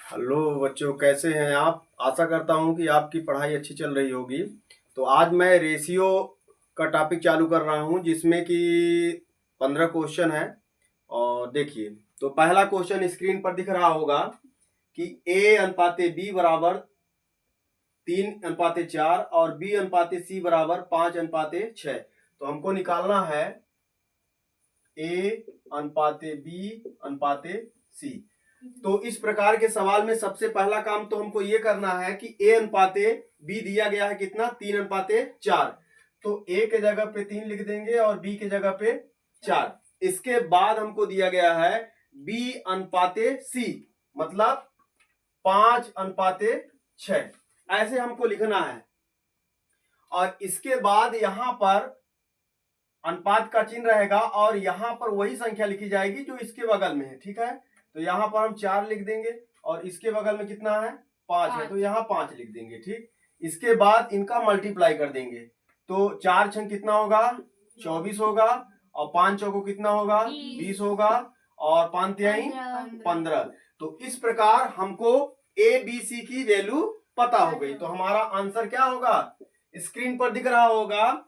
Hello बच्चों, कैसे हैं आप। आशा करता हूं कि आपकी पढ़ाई अच्छी चल रही होगी। तो आज मैं रेशियो का टॉपिक चालू कर रहा हूं जिसमें कि 15 क्वेश्चन है। और देखिए, तो पहला क्वेश्चन स्क्रीन पर दिख रहा होगा कि ए अनुपाते बी बराबर 3:4 और बी अनुपाते सी बराबर 5:6। तो हमको निकालना है ए अनुपाते बी अनुपाते सी। तो इस प्रकार के सवाल में सबसे पहला काम तो हमको ये करना है कि ए अनुपाते बी दिया गया है कितना, 3:4। तो ए के जगह पे 3 लिख देंगे और बी के जगह पे 4। इसके बाद हमको दिया गया है बी अनुपाते सी, मतलब 5:6। ऐसे हमको लिखना है। और इसके बाद यहां पर अनुपात का चिन्ह रहेगा और यहां पर वही संख्या लिखी जाएगी जो इसके बगल में है। ठीक है, तो यहां पर हम 4 लिख देंगे और इसके बगल में कितना है, 5 है, तो यहां 5 लिख देंगे। ठीक, इसके बाद इनका मल्टीप्लाई कर देंगे। तो 4 छंग कितना होगा, 24 होगा, और 5 चौको कितना होगा, 20 होगा, और 5 तिहाई 15। तो इस प्रकार हमको ए बी सी की वैल्यू पता हो गई। तो हमारा आंसर क्या होगा, स्क्रीन पर दिख रहा होगा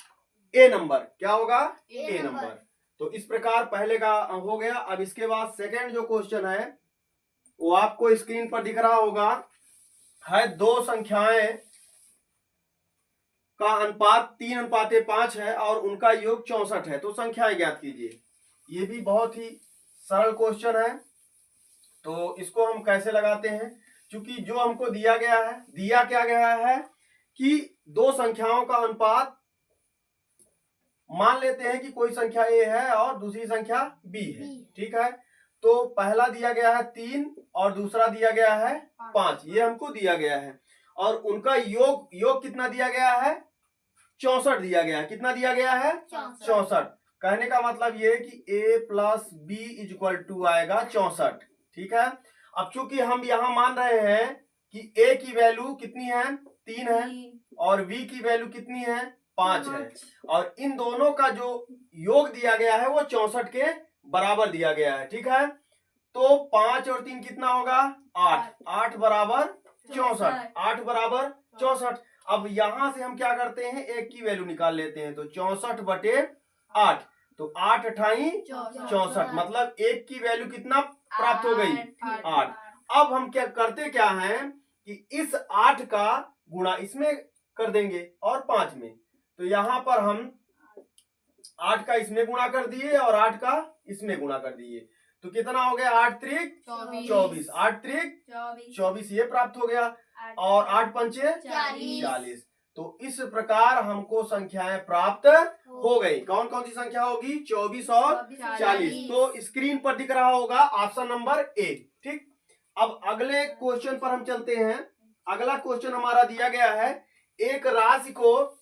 ए नंबर। क्या होगा, ए नंबर। तो इस प्रकार पहले का हो गया। अब इसके बाद सेकंड जो क्वेश्चन है वो आपको स्क्रीन पर दिख रहा होगा, है दो संख्याएं का अनुपात 3:5 है और उनका योग 64 है। तो संख्याएं ज्ञात कीजिए। ये भी बहुत ही सरल क्वेश्चन है। तो इसको हम कैसे लगाते हैं, क्योंकि जो हमको दिया गया है, दिया क्या गया है कि दो संख्याओं का अनुपात मान लेते हैं कि कोई संख्या ए है और दूसरी संख्या बी है। ठीक है, तो पहला दिया गया है 3 और दूसरा दिया गया है 5। ये हमको दिया गया है और उनका योग कितना दिया गया है, 64 दिया गया है। कितना दिया गया है, 64। कहने का मतलब ये है कि a plus b is equal to आएगा 64। ठीक है, अब चूंकि हम यहां मान रहे हैं कि a की वैल्यू कितनी है, 3 है, और b की वैल्यू कितनी है, 5 है, और इन दोनों का जो योग दिया गया है वो 64 के बराबर दिया गया है। ठीक है, तो 5 और 3 कितना होगा, 8। 8 बराबर 64। 8 बराबर 64। अब यहां से हम क्या करते हैं, एक की वैल्यू निकाल लेते हैं। तो 64/8, तो 8 अठाई 64, मतलब एक की वैल्यू कितना प्राप्त हो गई, 8। अब हम क्या करते, क्या है कि इस 8 का गुणा इसमें कर देंगे और 5 में। तो यहां पर हम 8 का इसमें गुणा कर दिए और 8 का इसमें गुणा कर दिए। तो कितना हो गया, 8 त्रिक 24, 8 त्रिक 24, ये प्राप्त हो गया, और 8 पंचे 40। तो इस प्रकार हमको संख्याएं प्राप्त हो गई। कौन कौन सी संख्या होगी, 24 और 40। तो स्क्रीन पर दिख रहा होगा ऑप्शन नंबर ए। ठीक, अब अगले क्वेश्चन पर हम चलते हैं। अगला क्वेश्चन हमारा दिया गया है, एक राशि को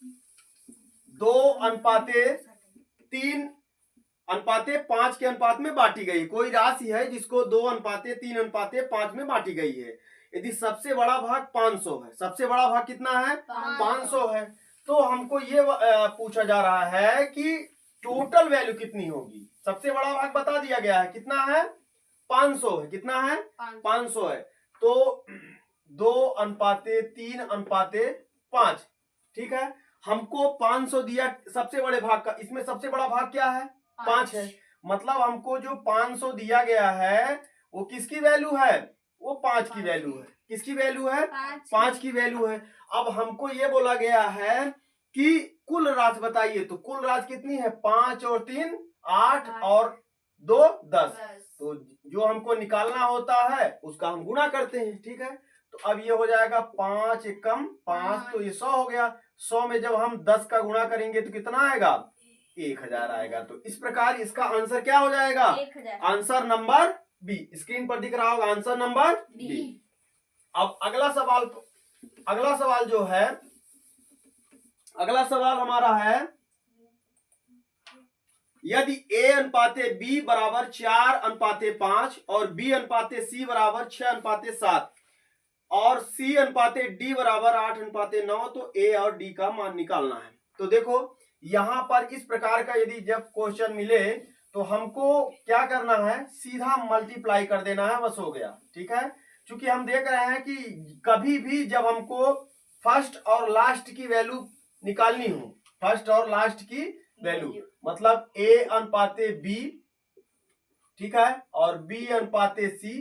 2:3:5 के अनुपात में बांटी गई। कोई राशि है जिसको 2:3:5 में बांटी गई है। यदि सबसे बड़ा भाग 500 है, सबसे बड़ा भाग कितना है, 500 है, तो हमको ये पूछा जा रहा है कि टोटल वैल्यू कितनी होगी। सबसे बड़ा भाग बता दिया गया है, कितना है, 500 है। कितना है, 500 है। तो 2:3:5। ठीक है, हमको 500 दिया सबसे बड़े भाग का, इसमें सबसे बड़ा भाग क्या है, 5 है। मतलब हमको जो 500 दिया गया है वो किसकी वैल्यू है, वो 5 की वैल्यू है। किसकी वैल्यू है, 5 की वैल्यू है। अब हमको ये बोला गया है कि कुल राशि बताइए। तो कुल राशि कितनी है, 5 और 3 8 और 2 10। तो जो हमको निकालना होता है उसका हम गुणा करते हैं। ठीक है, तो अब ये हो जाएगा 5 एकम 5, तो ये 100 हो गया। 100 में जब हम 10 का गुणा करेंगे तो कितना आएगा, 1000 आएगा। तो इस प्रकार इसका आंसर क्या हो जाएगा, आंसर नंबर बी। स्क्रीन पर दिख रहा होगा आंसर नंबर बी। अब अगला सवाल जो है, अगला सवाल हमारा है, यदि a अनुपाते b बराबर 4:5 और b अनुपाते c बराबर 6:7 और c अनुपाते d बराबर 8:9, तो a और d का मान निकालना है। तो देखो यहां पर इस प्रकार का यदि जब क्वेश्चन मिले तो हमको क्या करना है, सीधा मल्टीप्लाई कर देना है, बस हो गया। ठीक है, चूंकि हम देख रहे हैं कि कभी भी जब हमको फर्स्ट और लास्ट की वैल्यू निकालनी हो, फर्स्ट और लास्ट की वैल्यू मतलब A अनुपाते B, ठीक है, और B अनुपाते C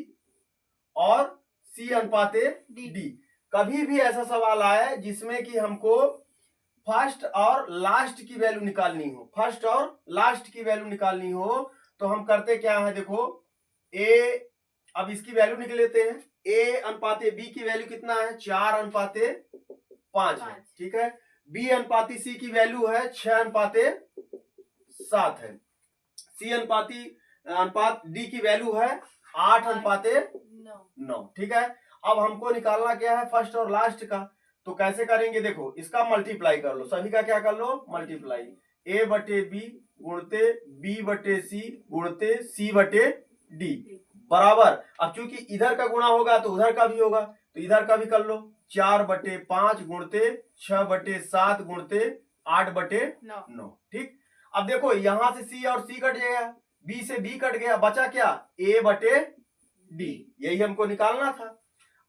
और C अनुपाते D, कभी भी ऐसा सवाल आए जिसमें कि हमको फर्स्ट और लास्ट की वैल्यू निकालनी हो, फर्स्ट और लास्ट की वैल्यू निकालनी हो, तो हम करते क्या है, देखो A, अब इसकी वैल्यू निकल लेते हैं। A अनुपाते B की वैल्यू कितना है, 4 अनुपाते 5 है, ठीक है। B अनुपाती C की वैल्यू है 6 अनुपाते 7 है। C अनुपात D की वैल्यू है 8 अनुपाते 9, ठीक है। अब हमको निकालना क्या है, फर्स्ट और लास्ट का, तो कैसे करेंगे, देखो इसका मल्टीप्लाई कर लो, सभी का क्या कर लो, मल्टीप्लाई। A बटे B गुणते B बटे C गुणते C बटे D बराबर, अब चूंकि इधर का गुणा होगा तो उधर का भी होगा, तो इधर का भी कर लो, 4 बटे 5 गुणते 6 बटे 7 गुणते 8 बटे 9, ठीक। अब देखो यहां से C और C कट जाएगा, B से B कट गया, बचा क्या, A बटे D, यही हमको निकालना था।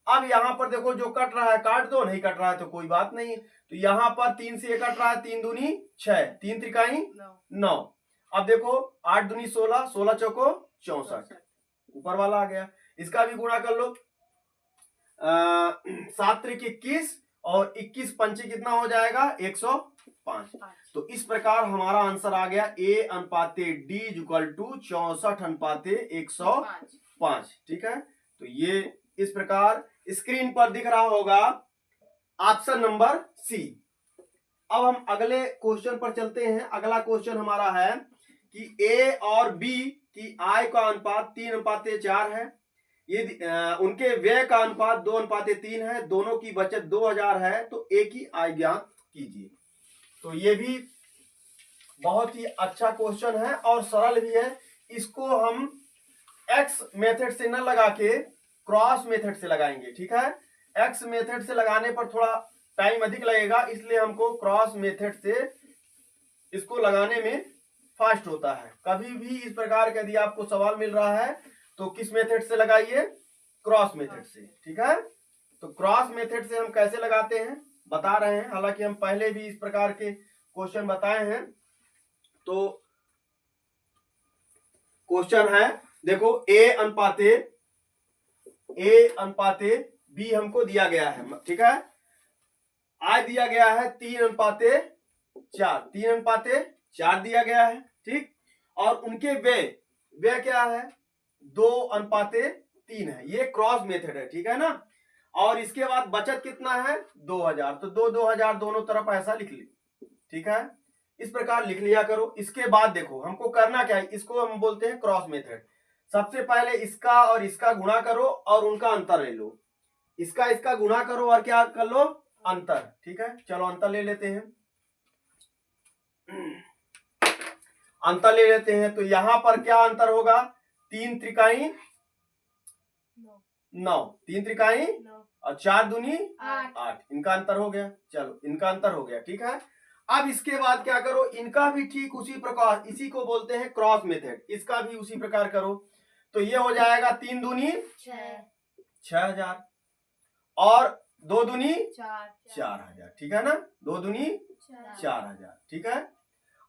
अब यहां पर देखो जो कट रहा है काट दो, नहीं कट रहा है तो कोई बात नहीं, तो यहां पर 3 से कट रहा है, 3 दूनी 6, 3 त्रिकाई 9। अब देखो 8 दूनी 16, 16 चौको 64, ऊपर वाला आ गया। इसका भी गुणा कर लो, 7 त्रिक 21 और 21 पंचे कितना हो जाएगा, 105। तो इस प्रकार हमारा आंसर आ गया A अनुपाते D इक्वल टू 64 अनुपाते 105, ठीक है। तो ये इस प्रकार स्क्रीन पर दिख रहा होगा ऑप्शन नंबर सी। अब हम अगले क्वेश्चन पर चलते हैं। अगला क्वेश्चन हमारा है कि A और B की आय का अनुपात 3 अनुपाते 4 है, ये उनके व्यय का अनुपात 2 अनुपाते 3 है, दोनों की बचत 2000 है, तो A की आय ज्ञात कीजिए। तो ये भी बहुत ही अच्छा क्वेश्चन है और सरल भी है। इसको हम एक्स मेथड से न लगा के क्रॉस मेथड से लगाएंगे, ठीक है। एक्स मेथड से लगाने पर थोड़ा टाइम अधिक लगेगा, इसलिए हमको क्रॉस मेथड से इसको लगाने में फास्ट होता है। कभी भी इस प्रकार का यदि आपको सवाल मिल रहा है तो किस मेथड से लगाइए, क्रॉस मेथड से, ठीक है। तो क्रॉस मेथड से हम कैसे लगाते हैं बता रहे हैं, हालांकि हम पहले भी इस प्रकार के क्वेश्चन बताए हैं। तो क्वेश्चन है, देखो A अनुपाते B हमको दिया गया है, ठीक है। आय दिया गया है 3 अनुपाते 4, 3 अनुपाते 4 दिया गया है, ठीक। और उनके व्यय क्या है, 2 अनुपाते 3 है, ये क्रॉस मेथड है, ठीक है ना। और इसके बाद बचत कितना है, 2000, तो 2000 दोनों तरफ ऐसा लिख ली, ठीक है। इस प्रकार लिख लिया करो। इसके बाद देखो हमको करना क्या है, इसको हम बोलते हैं क्रॉस मेथड। सबसे पहले इसका और इसका गुणा करो और उनका अंतर ले लो, इसका गुणा करो और क्या कर लो, अंतर, ठीक है। चलो अंतर ले लेते हैं, अंतर ले लेते हैं। तो यहां पर क्या अंतर होगा, 3 त्रिकाई 9, 3 त्रिकाई और 4 दूनी 8, इनका अंतर हो गया। चलो इनका अंतर हो गया, ठीक है। अब इसके बाद क्या करो, इनका भी ठीक उसी प्रकार, इसी को बोलते हैं क्रॉस मेथड, इसका भी उसी प्रकार करो। तो ये हो जाएगा 3 दूनी 6000 और 2 दूनी 4000, ठीक है ना, 2 दूनी 4000, ठीक है।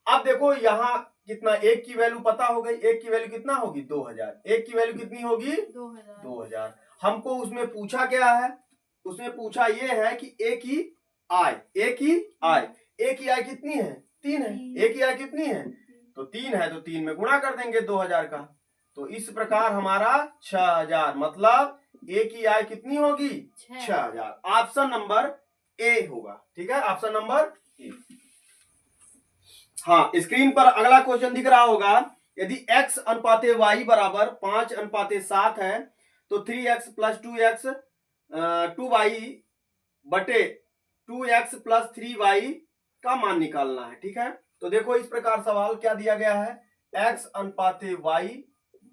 अब देखो यहाँ कितना, एक की वैल्यू पता हो गई, एक की वैल्यू कितना होगी, 2000, एक की वैल्यू कितनी होगी, 2000। हमको उसमें पूछा क्या है, उसमें पूछा ये है कि A की आय कितनी है, 3 है। A की आय कितनी है, तो 3 है, तो 3 में गुणा कर देंगे 2000 का। तो इस प्रकार हमारा 6000, मतलब A की आय कितनी होगी, 6000। ऑप्शन नंबर ए होगा, ठीक है, ऑप्शन नंबर ए। हाँ, स्क्रीन पर अगला क्वेश्चन दिख रहा होगा, यदि x अनुपाते y बराबर 5 अनुपाते 7 है, तो 3x प्लस 2x 2y बटे 2x प्लस 3y का मान निकालना है, ठीक है। तो देखो इस प्रकार सवाल क्या दिया गया है, x अनुपाते y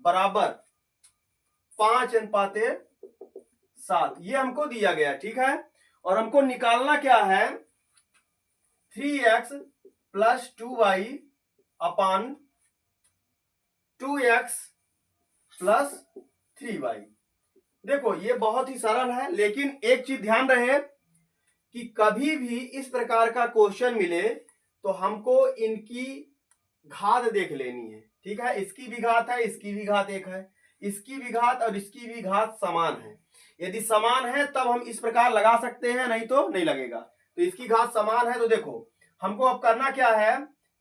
बराबर 5 अनुपाते 7, ये हमको दिया गया, ठीक है। और हमको निकालना क्या है, 3x प्लस 2y अपान 2x प्लस 3y। देखो ये बहुत ही सरल है, लेकिन एक चीज ध्यान रहे कि कभी भी इस प्रकार का क्वेश्चन मिले तो हमको इनकी घात देख लेनी है। ठीक है, इसकी भी घात है, इसकी भी घात एक है, इसकी भी घात और इसकी भी घात समान है। यदि समान है तब हम इस प्रकार लगा सकते हैं, नहीं तो नहीं लगेगा। तो इसकी घात समान है, तो देखो हमको अब करना क्या है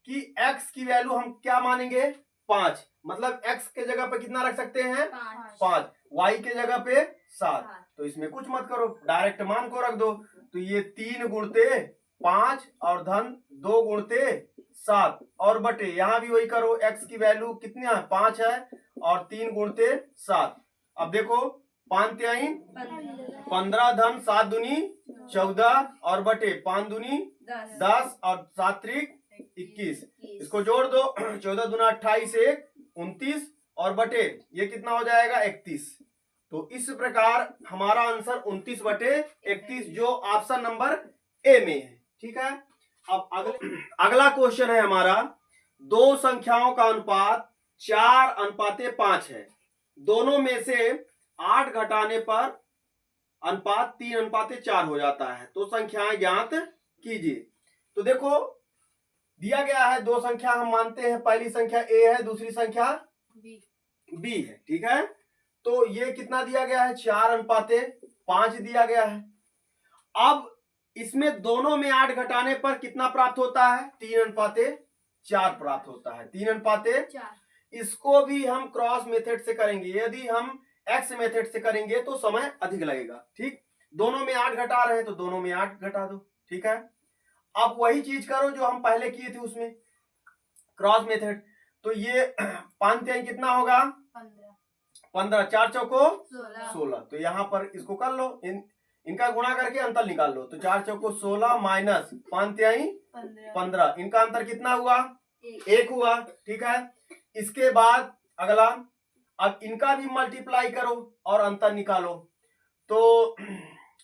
कि x की वैल्यू हम क्या मानेंगे 5, मतलब x के जगह पे कितना रख सकते हैं 5, y के जगह पे 7। तो इसमें कुछ मत करो, डायरेक्ट मान को रख दो। तो ये 3 गुणते 5 और धन 2 गुणते 7 और बटे यहां भी वही करो, x की वैल्यू कितनी है 5 है और 3 गुणते 7। अब देखो 5 तिहाई 15 धन 7 दूनी 14 और बटे 5 दूनी 10 और 7 त्रिक 21। इसको जोड़ दो, 14 दूना 28 1 29 और बटे ये कितना हो जाएगा 31। तो इस प्रकार हमारा आंसर 29 बटे 31 जो ऑप्शन नंबर ए में है। ठीक है, अब अगला क्वेश्चन है हमारा, दो संख्याओं का अनुपात 4:5 है, दोनों में से 8 घटाने पर अनुपात 3:4 हो जाता है, तो संख्याएं ज्ञात कीजिए। तो देखो दिया गया है दो संख्या, हम मानते हैं पहली संख्या a है, दूसरी संख्या b है। ठीक है, तो ये कितना दिया गया है 4:5 दिया गया है। अब इसमें दोनों में 8 घटाने पर कितना प्राप्त होता है 3:4 प्राप्त होता है, 3:4। इसको भी हम क्रॉस मेथड से करेंगे, यदि हम एक्स मेथड से करेंगे तो समय अधिक लगेगा। ठीक, दोनों में 8 घटा रहे हैं तो दोनों में 8 घटा दो। ठीक है, अब वही चीज करो जो हम पहले किए थे उसमें क्रॉस मेथड। तो ये 5 तिहाई कितना होगा 15, 4 चौको 16। तो यहाँ पर इसको कर लो, इनका गुणा करके अंतर निकाल लो। तो 4 चौको 16 माइनस 5 तिहाई 15, इनका अंतर कितना हुआ 1 हुआ। ठीक है, इसके बाद अगला, अब इनका भी मल्टीप्लाई करो और अंतर निकालो। तो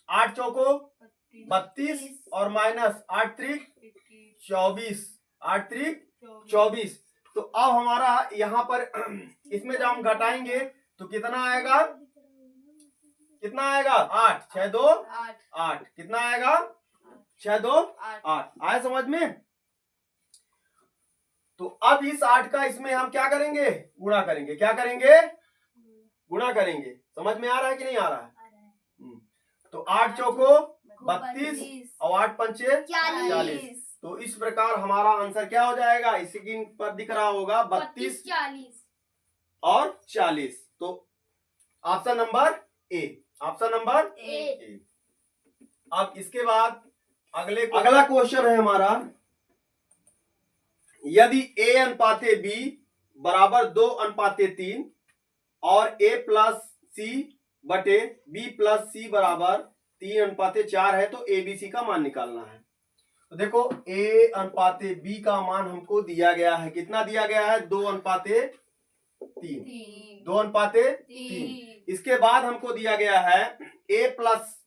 8 चौको 32 और माइनस 8 त्रिक 24, 8 त्रिक 24। तो अब हमारा यहाँ पर इसमें जब हम घटाएंगे तो कितना आएगा, कितना आएगा 8, 6 2 8, कितना आएगा 6 2 8। आए समझ में? तो अब इस 8 का इसमें हम क्या करेंगे गुणा करेंगे, क्या करेंगे गुणा करेंगे। समझ में आ रहा है कि नहीं आ रहा है? तो 8 चौको 32 और 8 पंचे 40। तो इस प्रकार हमारा आंसर क्या हो जाएगा, इसी पर दिख रहा होगा 32 और 40। तो option number A, option number A. अब इसके बाद अगला क्वेश्चन है हमारा, यदि a/b बराबर 2/3 और a प्लस सी बटे b प्लस सी बराबर 3/4 है तो abc का मान निकालना है। तो देखो a/b का मान हमको दिया गया है, कितना दिया गया है 2/3, 2/3। इसके बाद हमको दिया गया है a प्लस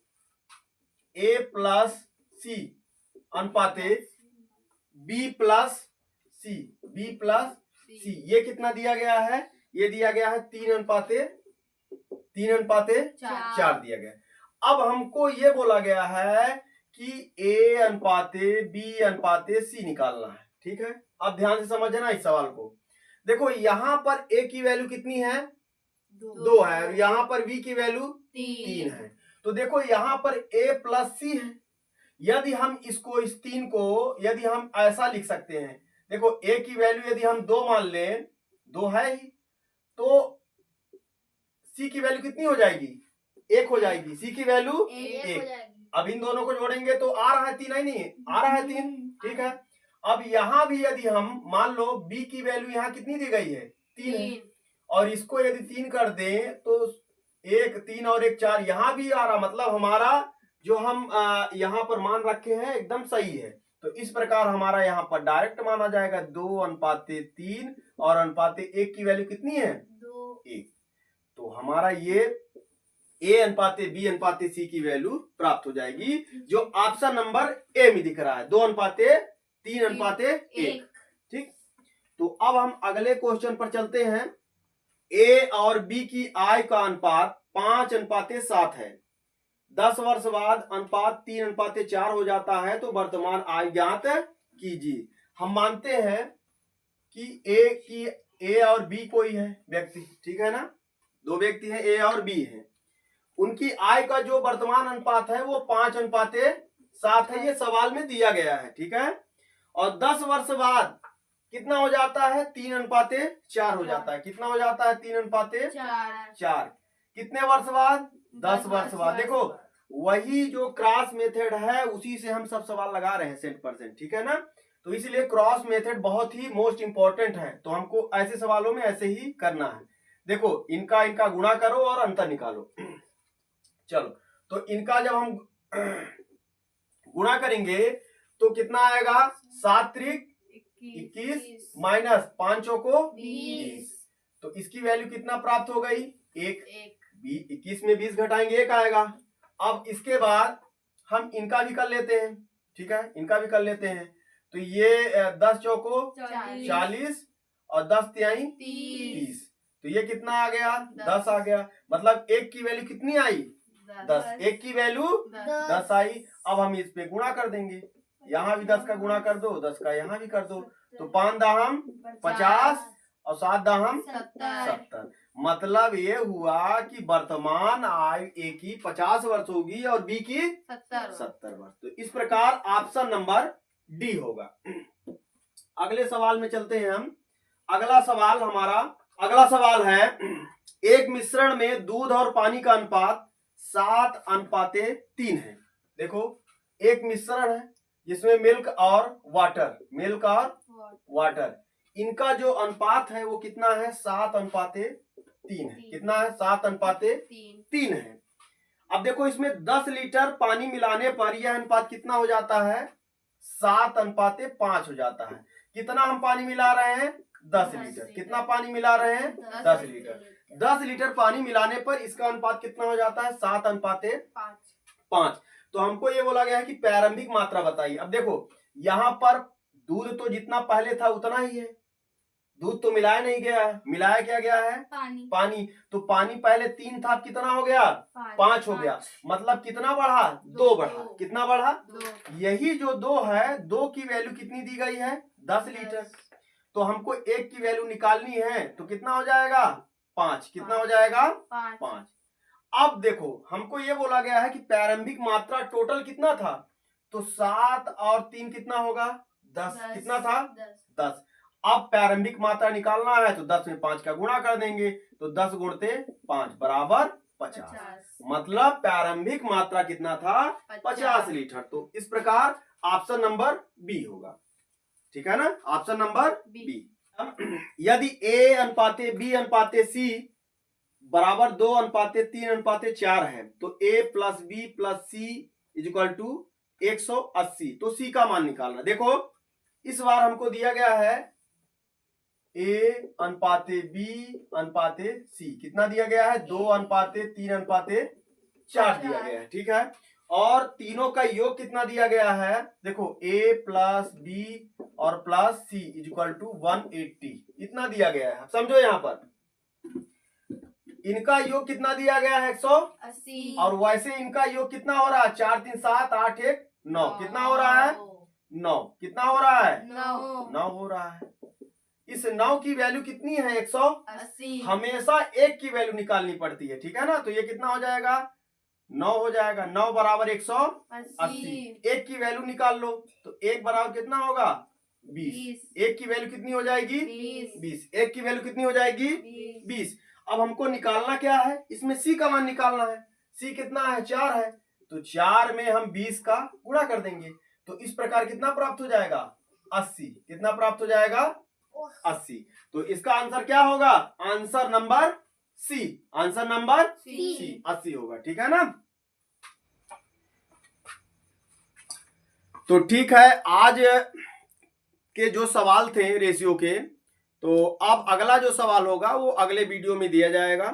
सी अनुपाते b प्लस सी, ये कितना दिया गया है, ये दिया गया है 3:4 दिया गया है। अब हमको ये बोला गया है कि a/b/c निकालना है। ठीक है, अब ध्यान से समझना इस सवाल को। देखो यहाँ पर a की वैल्यू कितनी है 2 है और यहाँ पर b की वैल्यू 3 है। तो देखो यहाँ पर a प्लस सी है, यदि हम इसको इस 3 को यदि हम ऐसा लिख सकते हैं, देखो a की वैल्यू यदि हम 2 मान लें, 2 है ही, तो c की वैल्यू कितनी हो जाएगी 1 हो जाएगी, c की वैल्यू 1। अब इन दोनों को जोड़ेंगे तो आ रहा है 3, है नहीं आ रहा है 3। ठीक है, अब यहां भी यदि हम मान लो b की वैल्यू यहाँ कितनी दी गई है 3 है, और इसको यदि 3 कर दें तो 1 3 और 1 4, यहां भी आ रहा, मतलब हमारा जो हम यहाँ पर मान रखे हैं एकदम सही है। तो इस प्रकार हमारा यहाँ पर डायरेक्ट माना जाएगा 2/3 और 1 की वैल्यू कितनी है 1। तो हमारा ये a/b/c की वैल्यू प्राप्त हो जाएगी जो ऑप्शन नंबर ए में दिख रहा है, 2/3:1। ठीक, तो अब हम अगले क्वेश्चन पर चलते हैं। a और b की आय का अनुपात 5:7 है। 10 वर्ष बाद अनुपात 3:4 हो जाता है, तो वर्तमान आय ज्ञात कीजिए। हम मानते हैं कि ए और बी कोई है व्यक्ति, ठीक है ना, दो व्यक्ति हैं ए और बी हैं, उनकी आय का जो वर्तमान अनुपात है वो 5:7 है, ये सवाल में दिया गया है, ठीक है। और 10 वर्ष बाद कितना हो जाता है, 3:4 हो जाता है। कितना हो जाता है, 3:4। कितने वर्ष बाद, 10 वर्ष बाद। देखो वही जो क्रॉस मेथड है उसी से हम सब सवाल लगा रहे हैं 100%, ठीक है ना। तो इसलिए क्रॉस मेथड बहुत ही मोस्ट इंपॉर्टेंट है, तो हमको ऐसे सवालों में ऐसे ही करना है। देखो इनका गुणा करो और अंतर निकालो। चलो तो इनका जब हम गुणा करेंगे तो कितना आएगा, 7×3 = 21 - 5×4 = 20। तो इसकी वैल्यू कितना प्राप्त हो गई, 1। 21 में 20 घटाएंगे 1 आएगा। अब इसके बाद हम इनका भी कर लेते हैं, ठीक है, इनका भी कर लेते हैं। तो ये 10×4 = 40 और 10×3 = 30। तो ये कितना आ गया, 10 आ गया। मतलब 1 की वैल्यू कितनी आई, 10। 1 की वैल्यू 10 आई। अब हम इस पे गुणा कर देंगे, यहाँ भी 10 का गुणा कर दो, 10 का यहाँ भी कर दो। तो 5 दाहम 50 और 7 दाहम 70। मतलब ये हुआ कि वर्तमान आय ए की 50 वर्ष होगी और बी की 70 वर्ष। तो इस प्रकार ऑप्शन नंबर डी होगा। अगले सवाल में चलते हैं हम। अगला सवाल है, एक मिश्रण में दूध और पानी का अनुपात 7:3 है। देखो एक मिश्रण है जिसमें मिल्क और वाटर, इनका जो अनुपात है वो कितना है, 7:3 है। कितना है, 7:3 है। अब देखो इसमें 10 लीटर पानी मिलाने पर यह अनुपात कितना हो जाता है, 7:5 हो जाता है। कितना हम पानी मिला रहे हैं, 10 लीटर। कितना पानी मिला रहे हैं, 10 लीटर। 10 लीटर पानी मिलाने पर इसका अनुपात कितना हो जाता है, 7:5। तो हमको ये बोला गया है कि प्रारंभिक मात्रा बताइए। अब देखो यहाँ पर दूध तो जितना पहले था उतना ही है, दूध तो मिलाया नहीं गया है। मिलाया क्या गया है, पानी। तो पानी पहले 3 था, कितना हो गया, 5 हो गया। मतलब कितना बढ़ा, 2 बढ़ा। कितना बढ़ा, 2। यही जो 2 है, 2 की वैल्यू कितनी दी गई है, 10 लीटर। तो हमको 1 की वैल्यू निकालनी है, तो कितना हो जाएगा, 5। कितना हो जाएगा, 5। अब देखो हमको ये बोला गया है कि प्रारंभिक मात्रा टोटल कितना था, तो 7 और 3 कितना होगा, 10। कितना था, 10। अब प्रारंभिक मात्रा निकालना है तो 10 में 5 का गुणा कर देंगे, तो 10 × 5 = 50। मतलब प्रारंभिक मात्रा कितना था, 50 लीटर। तो इस प्रकार ऑप्शन नंबर बी होगा, ठीक है ना, ऑप्शन नंबर बी। यदि A:B:C = 2:3:4 है, तो A + B + C = 180। तो C का मान निकालना। देखो इस बार हमको दिया गया है A:B:C। कितना दिया गया है, 2:3:4 दिया गया है, ठीक है। और तीनों का योग कितना दिया गया है, देखो A + B और +C = 180। इतना दिया गया है। समझो यहाँ पर इनका योग कितना दिया गया है, 180। और वैसे इनका योग कितना हो रहा है, 4 3 7 8 1 9। कितना हो रहा है, 9। कितना हो रहा है, 9 हो रहा है। इस 9 की वैल्यू कितनी है, 180। हमेशा 1 की वैल्यू निकालनी पड़ती है, ठीक है ना। तो ये कितना हो जाएगा, 9 हो जाएगा। 9 = 180। 1 की वैल्यू निकाल लो, तो 1 बराबर कितना होगा, 20। 1 की वैल्यू कितनी हो जाएगी, 20। 1 की वैल्यू कितनी हो जाएगी, 20। अब हमको निकालना क्या है, इसमें C का मान निकालना है। C कितना है, 4 है। तो 4 में हम 20 का गुणा कर देंगे, तो इस प्रकार कितना प्राप्त हो जाएगा, 80। कितना प्राप्त हो जाएगा, 80। तो इसका आंसर क्या होगा, answer number C. Answer number C 80 होगा, ठीक है ना। तो ठीक है, आज के जो सवाल थे रेशियो के, तो अब अगला जो सवाल होगा वो अगले वीडियो में दिया जाएगा।